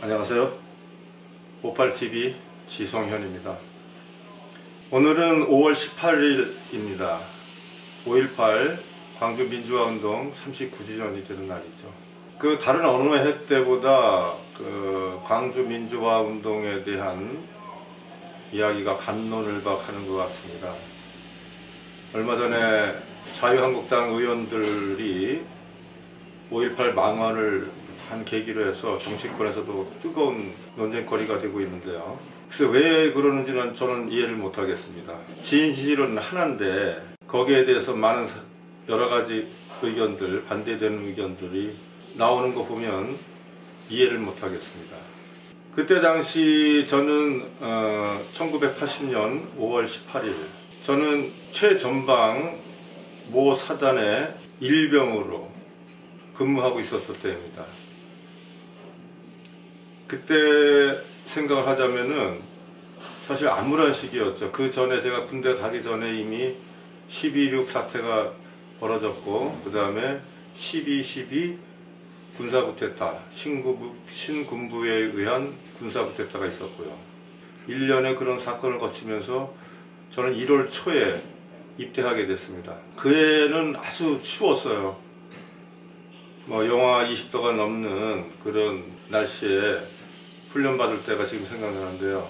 안녕하세요. 58TV 지성현입니다. 오늘은 5월 18일입니다. 5.18 광주 민주화운동 39주년이 되는 날이죠. 다른 어느 해 때보다 광주 민주화운동에 대한 이야기가 갑론을박하는 것 같습니다. 얼마 전에 자유한국당 의원들이 5.18 망언을 한 계기로 해서 정치권에서도 뜨거운 논쟁거리가 되고 있는데요. 그래서 왜 그러는지는 저는 이해를 못하겠습니다. 진실은 하나인데 거기에 대해서 많은 여러가지 의견들, 반대되는 의견들이 나오는 거 보면 이해를 못하겠습니다. 그때 당시 저는 1980년 5월 18일 저는 최전방 모 사단의 일병으로 근무하고 있었을 때입니다. 그때 생각을 하자면은 사실 암울한 시기였죠. 그 전에 제가 군대 가기 전에 이미 12.6 사태가 벌어졌고, 그 다음에 12.12 군사쿠데타, 신군부에 의한 군사쿠데타가 있었고요. 1년의 그런 사건을 거치면서 저는 1월 초에 입대하게 됐습니다. 그 해는 아주 추웠어요. 영하 20도가 넘는 그런 날씨에 훈련받을 때가 지금 생각나는데요.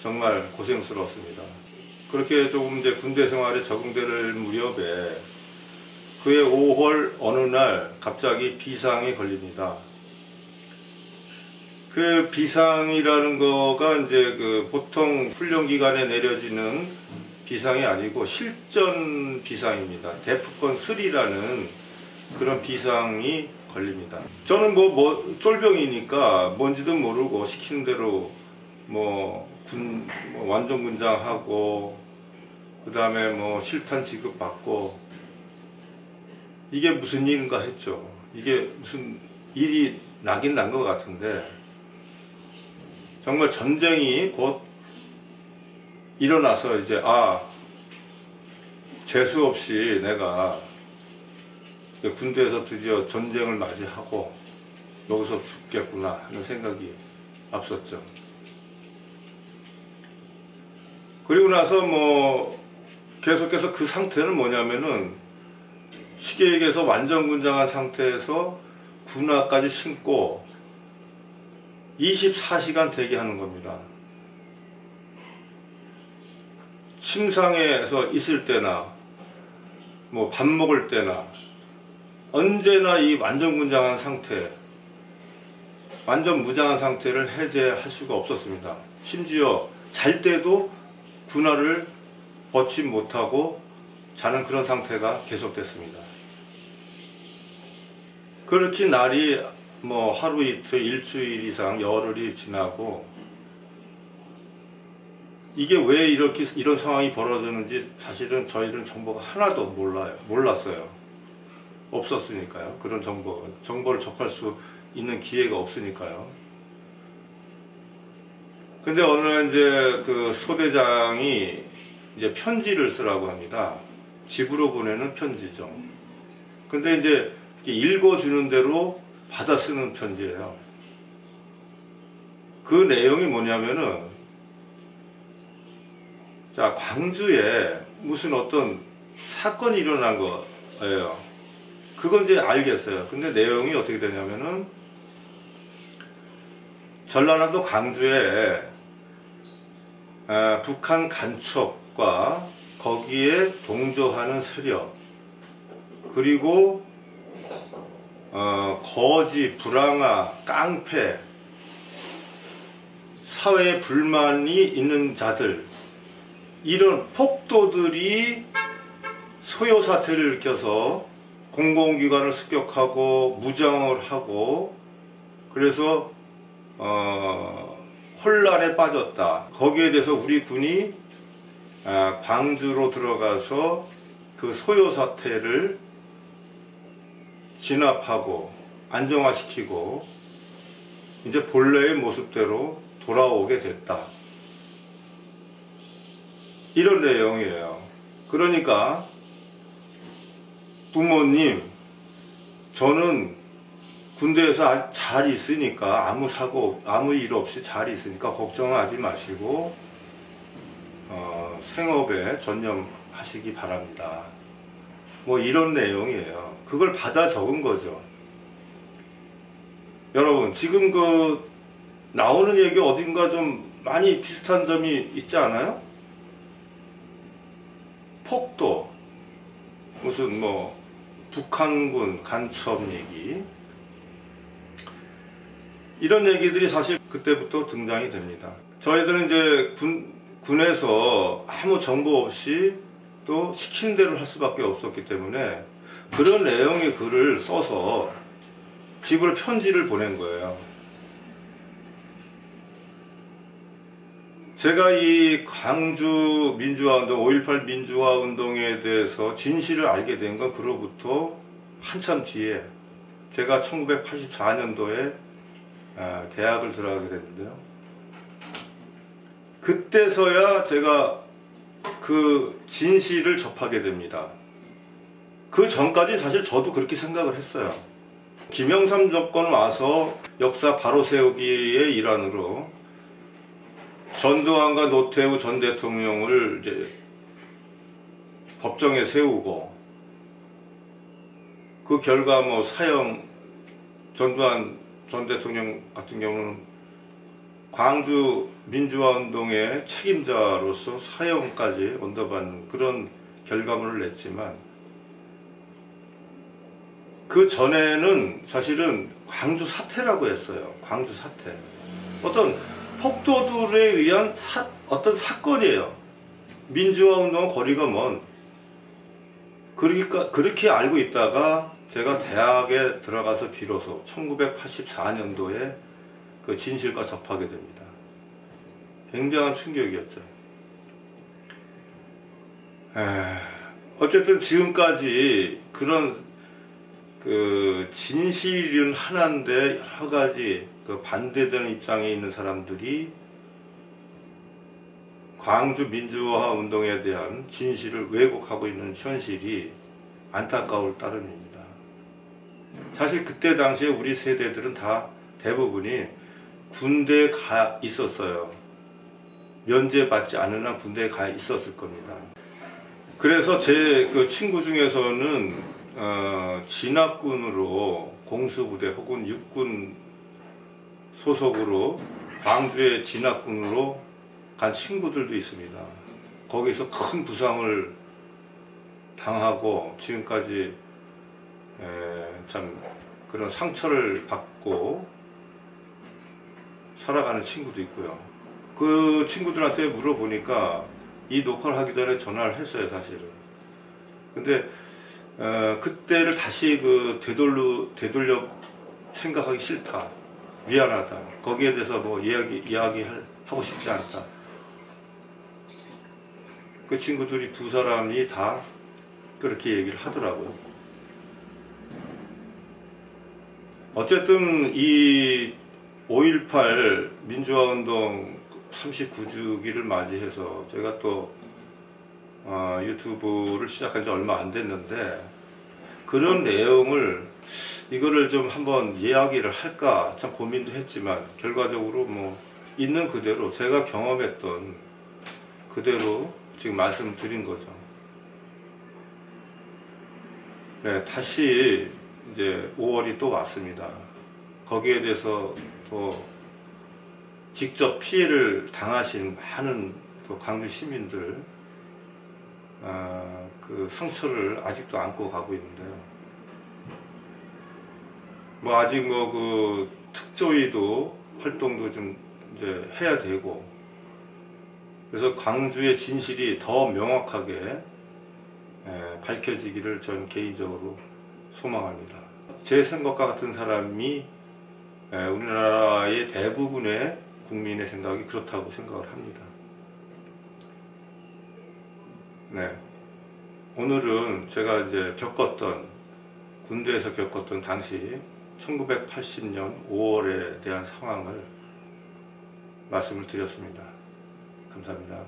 정말 고생스러웠습니다. 그렇게 조금 이제 군대 생활에 적응될 무렵에 그해 5월 어느 날 갑자기 비상이 걸립니다. 그 비상이라는 거가 이제 보통 훈련 기간에 내려지는 비상이 아니고 실전 비상입니다. 대프콘 3라는 그런 비상이 걸립니다. 저는 쫄병이니까 뭔지도 모르고 시키는 대로 완전 군장하고, 그 다음에 실탄 지급받고, 이게 무슨 일인가 했죠. 이게 무슨 일이 나긴 난 것 같은데, 정말 전쟁이 곧 일어나서 이제 재수 없이 내가 군대에서 드디어 전쟁을 맞이하고 여기서 죽겠구나 하는 생각이 앞섰죠. 그리고 나서 계속해서 그 상태는 뭐냐면은 쉽게 얘기해서 완전 군장한 상태에서 군화까지 신고 24시간 대기하는 겁니다. 침상에서 있을 때나 밥 먹을 때나 언제나 이 완전 군장한 상태, 완전 무장한 상태를 해제할 수가 없었습니다. 심지어 잘 때도 군화를 벗지 못하고 자는 그런 상태가 계속됐습니다. 그렇게 날이 하루 이틀, 일주일 이상 열흘이 지나고, 이게 왜 이런 상황이 벌어졌는지 사실은 저희들은 정보가 하나도 몰랐어요. 없었으니까요. 그런 정보를 접할 수 있는 기회가 없으니까요. 근데 어느 날 이제 소대장이 이제 편지를 쓰라고 합니다. 집으로 보내는 편지죠. 근데 이제 읽어주는 대로 받아 쓰는 편지예요. 그 내용이 뭐냐면은, 광주에 무슨 어떤 사건이 일어난 거예요. 그건 이제 알겠어요. 근데 내용이 어떻게 되냐면은, 전라남도 광주에 북한 간첩과 거기에 동조하는 세력, 그리고 거지, 불황아, 깡패, 사회에 불만이 있는 자들, 이런 폭도들이 소요 사태를 일으켜서 공공기관을 습격하고 무장을 하고, 그래서 혼란에 빠졌다. 거기에 대해서 우리 군이 광주로 들어가서 그 소요 사태를 진압하고 안정화시키고 이제 본래의 모습대로 돌아오게 됐다. 이런 내용이에요. 그러니까 부모님, 저는 군대에서 잘 있으니까 아무 사고 아무 일 없이 잘 있으니까 걱정하지 마시고 생업에 전념하시기 바랍니다. 뭐 이런 내용이에요. 그걸 받아 적은 거죠. 여러분 지금 그 나오는 얘기 어딘가 좀 많이 비슷한 점이 있지 않아요? 폭도 무슨 뭐 북한군 간첩 얘기 이런 얘기들이 사실 그때부터 등장이 됩니다. 저희들은 이제 군에서 아무 정보 없이 또 시킨 대로 할 수밖에 없었기 때문에 그런 내용의 글을 써서 집으로 편지를 보낸 거예요. 제가 이 광주 민주화운동, 5.18 민주화운동에 대해서 진실을 알게 된 건 그로부터 한참 뒤에 제가 1984년도에 대학을 들어가게 됐는데요. 그때서야 제가 그 진실을 접하게 됩니다. 그 전까지 사실 저도 그렇게 생각을 했어요. 김영삼 정권 와서 역사 바로 세우기의 일환으로 전두환과 노태우 전 대통령을 이제 법정에 세우고 그 결과 뭐 사형, 전두환 전 대통령 같은 경우는 광주 민주화운동의 책임자로서 사형까지 언도받는 그런 결과물을 냈지만 그 전에는 사실은 광주 사태라고 했어요. 광주 사태. 어떤 폭도들에 의한 어떤 사건이에요. 민주화운동은 거리가 먼. 그렇게 알고 있다가 제가 대학에 들어가서 비로소 1984년도에 그 진실과 접하게 됩니다. 굉장한 충격이었죠. 어쨌든 지금까지 그런 그 진실은 하나인데 여러 가지 그 반대되는 입장에 있는 사람들이 광주 민주화 운동에 대한 진실을 왜곡하고 있는 현실이 안타까울 따름입니다. 사실 그때 당시에 우리 세대들은 다 대부분이 군대에 가 있었어요. 면제받지 않은 한 군대에 가 있었을 겁니다. 그래서 제 그 친구 중에서는 진압군으로 공수부대 혹은 육군 소속으로 광주의 진압군으로 간 친구들도 있습니다. 거기서 큰 부상을 당하고 지금까지 참 그런 상처를 받고 살아가는 친구도 있고요. 그 친구들한테 물어보니까 이 녹화를 하기 전에 전화를 했어요, 사실은. 근데 그때를 다시 그 되돌려 생각하기 싫다. 미안하다. 거기에 대해서 뭐 이야기하고 싶지 않다. 그 친구들이 두 사람이 다 그렇게 얘기를 하더라고요. 어쨌든 이 5.18 민주화운동 39주기를 맞이해서 제가 또 유튜브를 시작한 지 얼마 안 됐는데 그런 내용을 이거를 좀 한번 이야기를 할까 참 고민도 했지만 결과적으로 뭐 있는 그대로 제가 경험했던 그대로 지금 말씀드린 거죠. 네, 다시 이제 5월이 또 왔습니다. 거기에 대해서 또 직접 피해를 당하신 많은 또 광주 시민들 그 상처를 아직도 안고 가고 있는데요. 뭐 아직 뭐 그 특조위도 활동도 좀 이제 해야 되고 그래서 광주의 진실이 더 명확하게 밝혀지기를 전 개인적으로 소망합니다. 제 생각과 같은 사람이 우리나라의 대부분의 국민의 생각이 그렇다고 생각을 합니다. 네. 오늘은 제가 이제 군대에서 겪었던 당시 1980년 5월에 대한 상황을 말씀을 드렸습니다. 감사합니다.